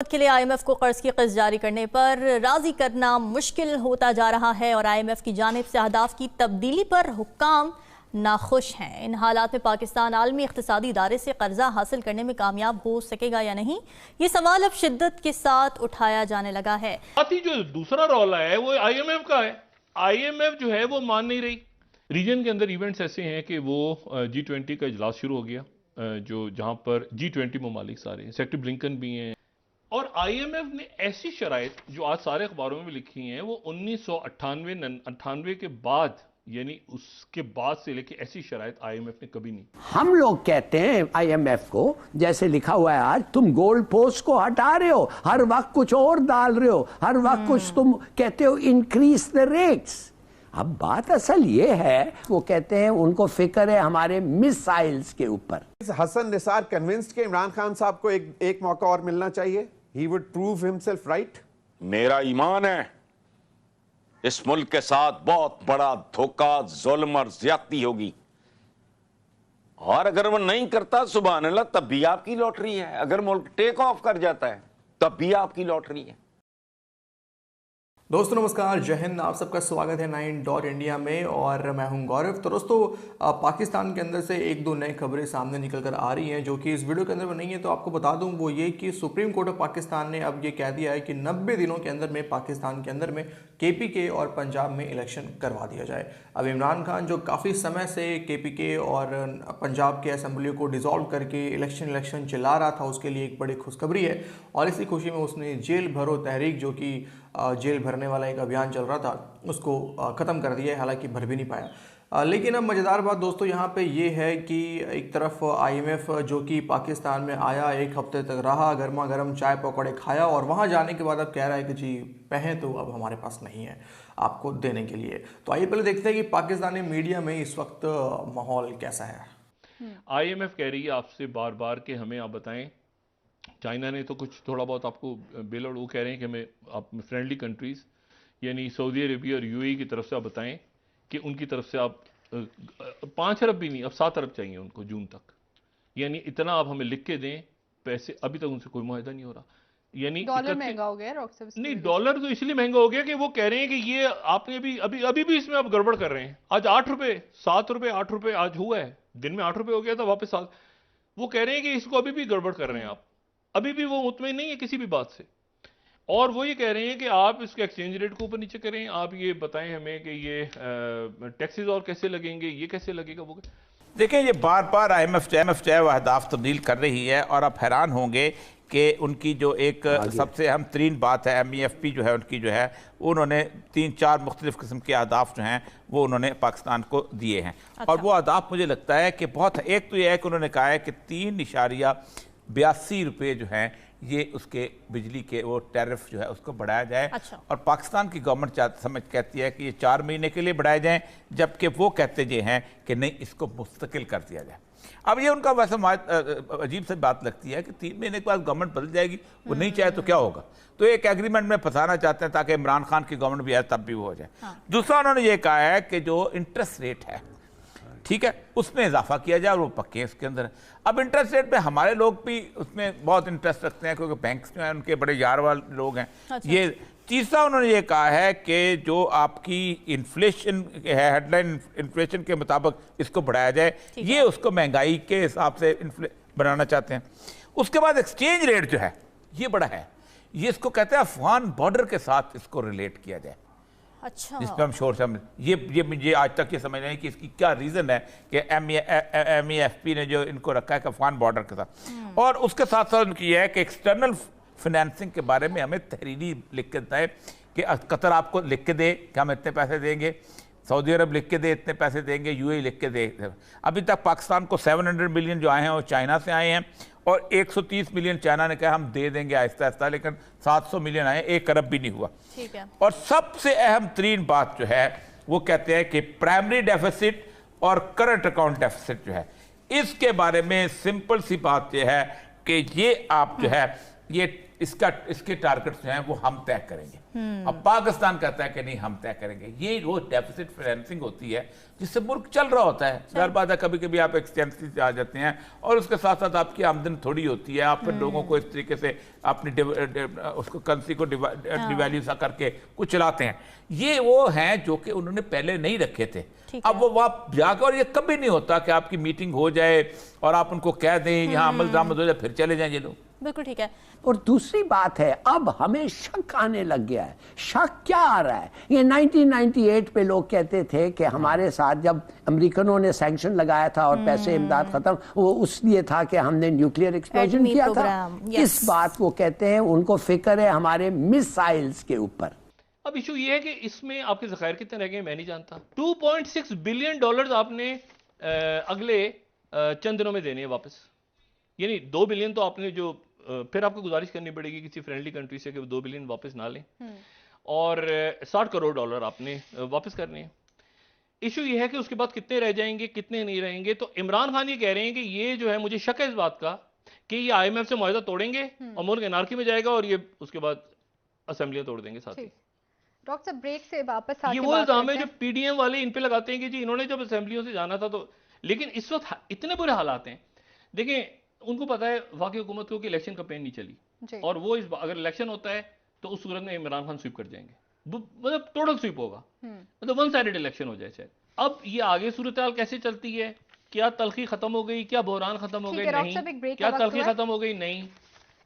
के लिए आईएमएफ को कर्ज की किस्त जारी करने पर राजी करना मुश्किल होता जा रहा है और आईएमएफ की जानिब से अहदाफ की तब्दीली पर हुक्काम नाखुश हैं। इन हालात में पाकिस्तान आलमी इक़्तिसादी इदारे से कर्जा हासिल करने में कामयाब हो सकेगा या नहीं, ये सवाल अब शिद्दत के साथ उठाया जाने लगा है। साथ ही जो दूसरा रौला है वो आईएमएफ का है। आईएमएफ जो है वो मान नहीं रही। रीजन के अंदर इवेंट्स ऐसे हैं कि वो G20 का इजलास शुरू हो गया, जो जहां पर G20 ममालिक सारे हैं, सेक्रेटरी ब्लिंकन भी हैं, और आईएमएफ ने ऐसी शराइत जो आज सारे अखबारों में लिखी हैं वो 1998 के बाद, यानी उसके बाद से लेके ऐसी शराइत आईएमएफ ने कभी नहीं। हम लोग कहते हैं आईएमएफ को, जैसे लिखा हुआ है आज, तुम गोल्ड पोस्ट को हटा रहे हो, हर वक्त कुछ और डाल रहे हो, हर वक्त कुछ तुम कहते हो इंक्रीज द रेट्स। अब बात असल ये है, वो कहते हैं उनको फिक्र है हमारे मिसाइल्स के ऊपर। हसन निसार कन्विंस्ड कि इमरान खान साहब को एक मौका और मिलना चाहिए। He would prove himself right. मेरा ईमान है इस मुल्क के साथ बहुत बड़ा धोखा, जुल्म और ज्यादती होगी, और अगर वो नहीं करता सुभान अल्लाह, तब भी आपकी लॉटरी है। अगर मुल्क टेक ऑफ कर जाता है तब भी आपकी लॉटरी है। दोस्तों नमस्कार, जय हिंद। आप सबका स्वागत है 9 इंडिया में और मैं हूं गौरव। तो दोस्तों पाकिस्तान के अंदर से एक दो नई खबरें सामने निकल कर आ रही हैं जो कि इस वीडियो के अंदर में नहीं है, तो आपको बता दूं वो ये कि सुप्रीम कोर्ट ऑफ पाकिस्तान ने अब ये कह दिया है कि 90 दिनों के अंदर में पाकिस्तान के अंदर में KPK और पंजाब में इलेक्शन करवा दिया जाए। अब इमरान खान जो काफ़ी समय से KPK और पंजाब के असम्बली को डिसॉल्व करके इलेक्शन चिल्ला रहा था, उसके लिए एक बड़ी खुशखबरी है और इसी खुशी में उसने जेल भरो तहरीक, जो कि जेल भरने वाला एक अभियान चल रहा था, उसको ख़त्म कर दिया है। हालांकि भर भी नहीं पाया। लेकिन अब मज़ेदार बात दोस्तों यहाँ पे ये है कि एक तरफ IMF जो कि पाकिस्तान में आया, एक हफ्ते तक रहा, गर्मा गर्म चाय पकौड़े खाया और वहाँ जाने के बाद अब कह रहा है कि जी पैसे तो अब हमारे पास नहीं है आपको देने के लिए। तो आइए पहले देखते हैं कि पाकिस्तानी मीडिया में इस वक्त माहौल कैसा है। आईएमएफ कह रही है आपसे बार बार कि हमें आप बताएं। चाइना ने तो कुछ थोड़ा बहुत आपको बिल, और वो कह रहे हैं कि हमें आप फ्रेंडली कंट्रीज़ यानी सऊदी अरेबिया और UAE की तरफ से आप बताएं कि उनकी तरफ से आप 5 अरब भी नहीं, अब 7 अरब चाहिए उनको जून तक, यानी इतना आप हमें लिख के दें पैसे। अभी तक उनसे कोई मुआहदा नहीं हो रहा। यानी डॉलर महंगा हो गया नहीं, डॉलर तो इसलिए महंगा हो गया कि वो कह रहे हैं कि ये आपने अभी भी इसमें आप गड़बड़ कर रहे हैं। आज 8 रुपये, 7 रुपये, 8 रुपये आज हुआ है, दिन में 8 रुपये हो गया था, वापस 7। वो कह रहे हैं कि इसको अभी भी गड़बड़ कर रहे हैं आप, अभी भी वो मुतमईन नहीं है किसी भी बात से। और वो ये कह रहे हैं कि आप इसके एक्सचेंज रेट को ऊपर नीचे करें, आप ये बताएं हमें कि ये टैक्सेस और कैसे लगेंगे, ये कैसे लगेगा। वो देखिए, ये बार बार IMF चाहे वह अहदाफ तब्दील कर रही है, और आप हैरान होंगे कि उनकी जो एक सबसे अहम तरीन बात है, MEFP जो है उनकी जो है, उन्होंने 3-4 मुख्तलिफ किस्म के अहदाफ जो हैं वो उन्होंने पाकिस्तान को दिए हैं। अच्छा। और वो अहदाफ मुझे लगता है कि बहुत, एक तो ये है कि उन्होंने कहा है कि 3.82 रुपये जो हैं ये उसके बिजली के वो टैरिफ जो है उसको बढ़ाया जाए। अच्छा। और पाकिस्तान की गवर्नमेंट कहती है कि ये 4 महीने के लिए बढ़ाए जाएं, जबकि वो कहते ये हैं कि नहीं, इसको मुस्तकिल कर दिया जाए। अब ये उनका वैसे अजीब सी बात लगती है कि 3 महीने के बाद गवर्नमेंट बदल जाएगी, वो नहीं चाहे तो क्या होगा। तो एक एग्रीमेंट में फंसाना चाहते हैं ताकि इमरान खान की गवर्नमेंट भी आए तब भी वो हो जाए। हाँ। दूसरा उन्होंने ये कहा है कि जो इंटरेस्ट रेट है, ठीक है, उसमें इजाफा किया जाए और वो पक्के उसके अंदर। अब इंटरेस्ट रेट पे हमारे लोग भी उसमें बहुत इंटरेस्ट रखते हैं क्योंकि बैंक्स जो हैं उनके बड़े यार वाले लोग हैं। अच्छा। ये तीसरा उन्होंने ये कहा है कि जो आपकी इन्फ्लेशन है, हेडलाइन इन्फ्लेशन के मुताबिक इसको बढ़ाया जाए, ये उसको महंगाई के हिसाब से बनाना चाहते हैं। उसके बाद एक्सचेंज रेट जो है ये बड़ा है, ये इसको कहते हैं अफगान बॉर्डर के साथ इसको रिलेट किया जाए। अच्छा। जिस पर हम शोर से ये आज तक ये समझ रहे हैं कि इसकी क्या रीज़न है कि MEFP ने जो इनको रखा है अफगान बॉर्डर के साथ। और उसके साथ साथ उनकी यह है कि एक्सटर्नल फिनेंसिंग के बारे में हमें तहरीरी लिख के दें कि कतर आपको लिख के दे कि हम इतने पैसे देंगे, सऊदी अरब लिख के दे इतने पैसे देंगे, UAE लिख के दे। अभी तक पाकिस्तान को 700 मिलियन जो आए हैं वो चाइना से आए हैं, और 130 मिलियन चाइना ने कहा हम दे देंगे आहिस्ता आहिस्ता, लेकिन 700 मिलियन आए, 1 अरब भी नहीं हुआ। ठीक है। और सबसे अहम तरीन बात जो है वो कहते हैं कि प्राइमरी डेफिसिट और करंट अकाउंट डेफिसिट जो है, इसके बारे में सिंपल सी बात यह है कि ये आप जो है ये इसके टारगेट्स जो हैं वो हम तय करेंगे। अब पाकिस्तान कहता है कि नहीं हम तय करेंगे। ये वो डेफिसिट फाइनेंसिंग होती है जिससे मुल्क चल रहा होता है। जाहिर बात है कभी कभी आप एक्सटेंसिव से आ जाते हैं और उसके साथ साथ आपकी आमदनी थोड़ी होती है, आप फिर लोगों को इस तरीके से अपनी उसको करेंसी को डिवैल्यू सा करके कुछ चलाते हैं। ये वो हैं जो कि उन्होंने पहले नहीं रखे थे। अब वो वहां जाकर, और ये कभी नहीं होता कि आपकी मीटिंग हो जाए और आप उनको कह दें यहाँ अमल दरामद हो जाए फिर चले जाएं ये लोग। बिल्कुल ठीक है। और दूसरी बात है, अब हमें शक आने लग गया है। शक क्या आ रहा है? ये 1998 पे लोग कहते थे कि हमारे साथ जब अमेरिकनों ने सैंक्शन लगाया था और पैसे इमदाद खत्म, वो उसलिए था कि हमने न्यूक्लियर एक्सप्लोजन किया था। इस बात वो कहते हैं उनको फिक्र है हमारे मिसाइल्स के ऊपर। अब इशू ये है कि इसमें आपके ज़खायर कितने रह गए मैं नहीं जानता। 2.6 बिलियन डॉलर्स आपने अगले चंद दिनों में देने हैं वापस। यानी 2 बिलियन तो आपने जो फिर आपको गुजारिश करनी पड़ेगी किसी फ्रेंडली कंट्री से कि वो 2 बिलियन वापस ना लें, और 60 करोड़ डॉलर आपने वापस करने हैं। इशू ये है कि उसके बाद कितने रह जाएंगे कितने नहीं रहेंगे। तो इमरान खान ये कह रहे हैं कि ये जो है, मुझे शक है इस बात का कि ये IMF से मुआहदा तोड़ेंगे और मुल्क एनार्की में जाएगा और ये उसके बाद असेंबलियां तोड़ देंगे साथ ही। डॉक्टर साहब ब्रेक से वापस ये वो इल्जाम है जो PDM वाले इन पे लगाते हैं कि जी इन्होंने जब असेंबलियों से जाना था तो, लेकिन इस वक्त इतने बुरे हालात हैं। देखें उनको पता है वाकई हुकूमत को कि इलेक्शन कैंपेन नहीं चली, और वो अगर इलेक्शन होता है तो उस सूरत में इमरान खान स्वीप कर जाएंगे, मतलब टोटल स्वीप होगा, मतलब वन साइडेड इलेक्शन हो जाए शायद। अब ये आगे सूरत हाल कैसे चलती है, क्या तलखी खत्म हो गई, क्या बहरान खत्म हो गई, नहीं, क्या तलखी खत्म हो गई, नहीं,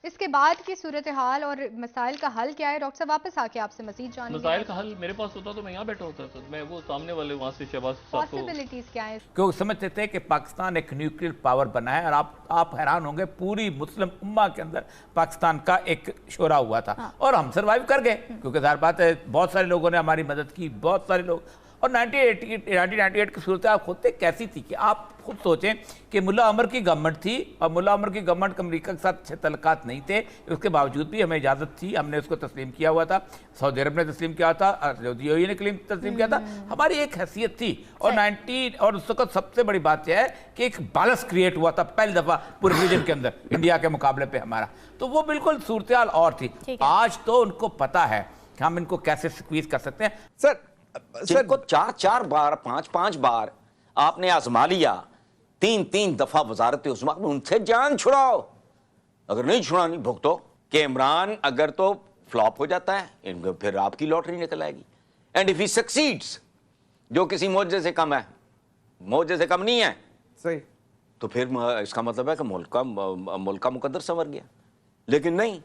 इसके बाद की सूरत हाल और मसाइल का हल क्या है? डॉक्टर साहब वापस आके आपसे मजीद जानेंगे। मसाइल का हल मेरे पास होता तो मैं यहाँ बैठा होता, तो मैं वो सामने वाले वहाँ से शहबाज साहब को पॉसिबिलिटीज क्या है? क्योंकि समझते थे कि पाकिस्तान एक न्यूक्लियर पावर बना है, और आप हैरान होंगे पूरी मुस्लिम उम्मा के अंदर पाकिस्तान का एक शोरा हुआ था। और हम सर्वाइव कर गए क्योंकि ज़ाहिर बात है बहुत सारे लोगों ने हमारी मदद की, बहुत सारे लोग। और 1998 की सूरत आप खुद कैसी थी कि आप खुद सोचें कि मुल्ला अमर की गवर्नमेंट थी और मुल्ला अमर की गवर्नमेंट अमेरिका के साथ अच्छे तल्लुकात नहीं थे, उसके बावजूद भी हमें इजाज़त थी, हमने उसको तस्लीम किया हुआ था, सऊदी अरब ने तस्लीम किया था, यूएई ने तस्लीम किया था, हमारी एक हैसियत थी। और उस वक्त सबसे बड़ी बात यह है कि एक बैलेंस क्रिएट हुआ था पहली दफ़ा पूरे रीजन के अंदर इंडिया के मुकाबले पर हमारा, तो वो बिल्कुल सूरत हाल और थी। आज तो उनको पता है कि हम इनको कैसे स्क्वीज कर सकते हैं। सर को 4 बार 5 बार आपने आजमा लिया, 3 दफा वजारत उस्मा में उनसे जान छुड़ाओ, अगर नहीं छुड़ानी भुगतो। कि इमरान अगर तो फ्लॉप हो जाता है फिर आपकी लॉटरी निकल आएगी, एंड इफ ही सक्सीड्स, जो किसी मौजे से कम है, मौजे से कम नहीं है सही, तो फिर इसका मतलब है कि मुल्क का मुकद्दर संवर गया। लेकिन नहीं,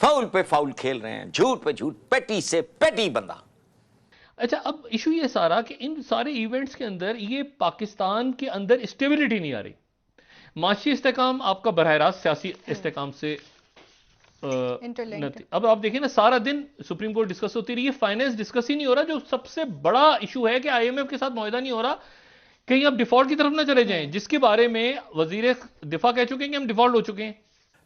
फाउल पे फाउल खेल रहे हैं, झूठ पे झूठ, पेटी से पेटी बंदा। अच्छा, अब इशू ये सारा कि इन सारे इवेंट्स के अंदर ये पाकिस्तान के अंदर स्टेबिलिटी नहीं आ रही। माशी इस्तेकाम आपका बरह रास्त सियासी इस्तेकाम से अब आप देखिए ना, सारा दिन सुप्रीम कोर्ट डिस्कस होती रही है, फाइनेंस डिस्कस ही नहीं हो रहा। जो सबसे बड़ा इशू है कि IMF के साथ मुआहदा नहीं हो रहा, कहीं आप डिफॉल्ट की तरफ ना चले जाएं, जिसके बारे में वजीर दिफा कह चुके हैं कि हम डिफॉल्ट हो चुके हैं।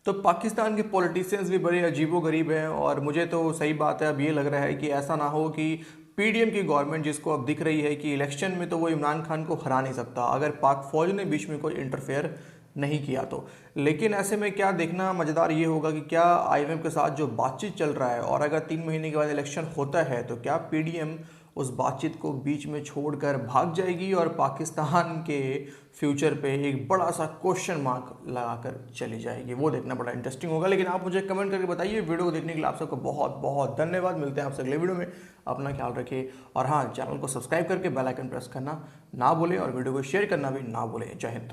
तो पाकिस्तान के पॉलिटिशियंस भी बड़े अजीबोगरीब हैं, और मुझे तो सही बात है अब ये लग रहा है कि ऐसा ना हो कि PDM की गवर्नमेंट, जिसको अब दिख रही है कि इलेक्शन में तो वो इमरान खान को हरा नहीं सकता अगर पाक फौज ने बीच में कोई इंटरफेयर नहीं किया तो। लेकिन ऐसे में क्या देखना मज़ेदार ये होगा कि क्या IMF के साथ जो बातचीत चल रहा है, और अगर 3 महीने के बाद इलेक्शन होता है तो क्या PDM उस बातचीत को बीच में छोड़कर भाग जाएगी और पाकिस्तान के फ्यूचर पे एक बड़ा सा क्वेश्चन मार्क लगाकर चली जाएगी। वो देखना बड़ा इंटरेस्टिंग होगा। लेकिन आप मुझे कमेंट करके बताइए। वीडियो को देखने के लिए आप सबको बहुत बहुत धन्यवाद। मिलते हैं आपसे अगले वीडियो में। अपना ख्याल रखिए, और हाँ, चैनल को सब्सक्राइब करके बेल आइकन प्रेस करना ना भूलें और वीडियो को शेयर करना भी ना भूलें। जय हिंद।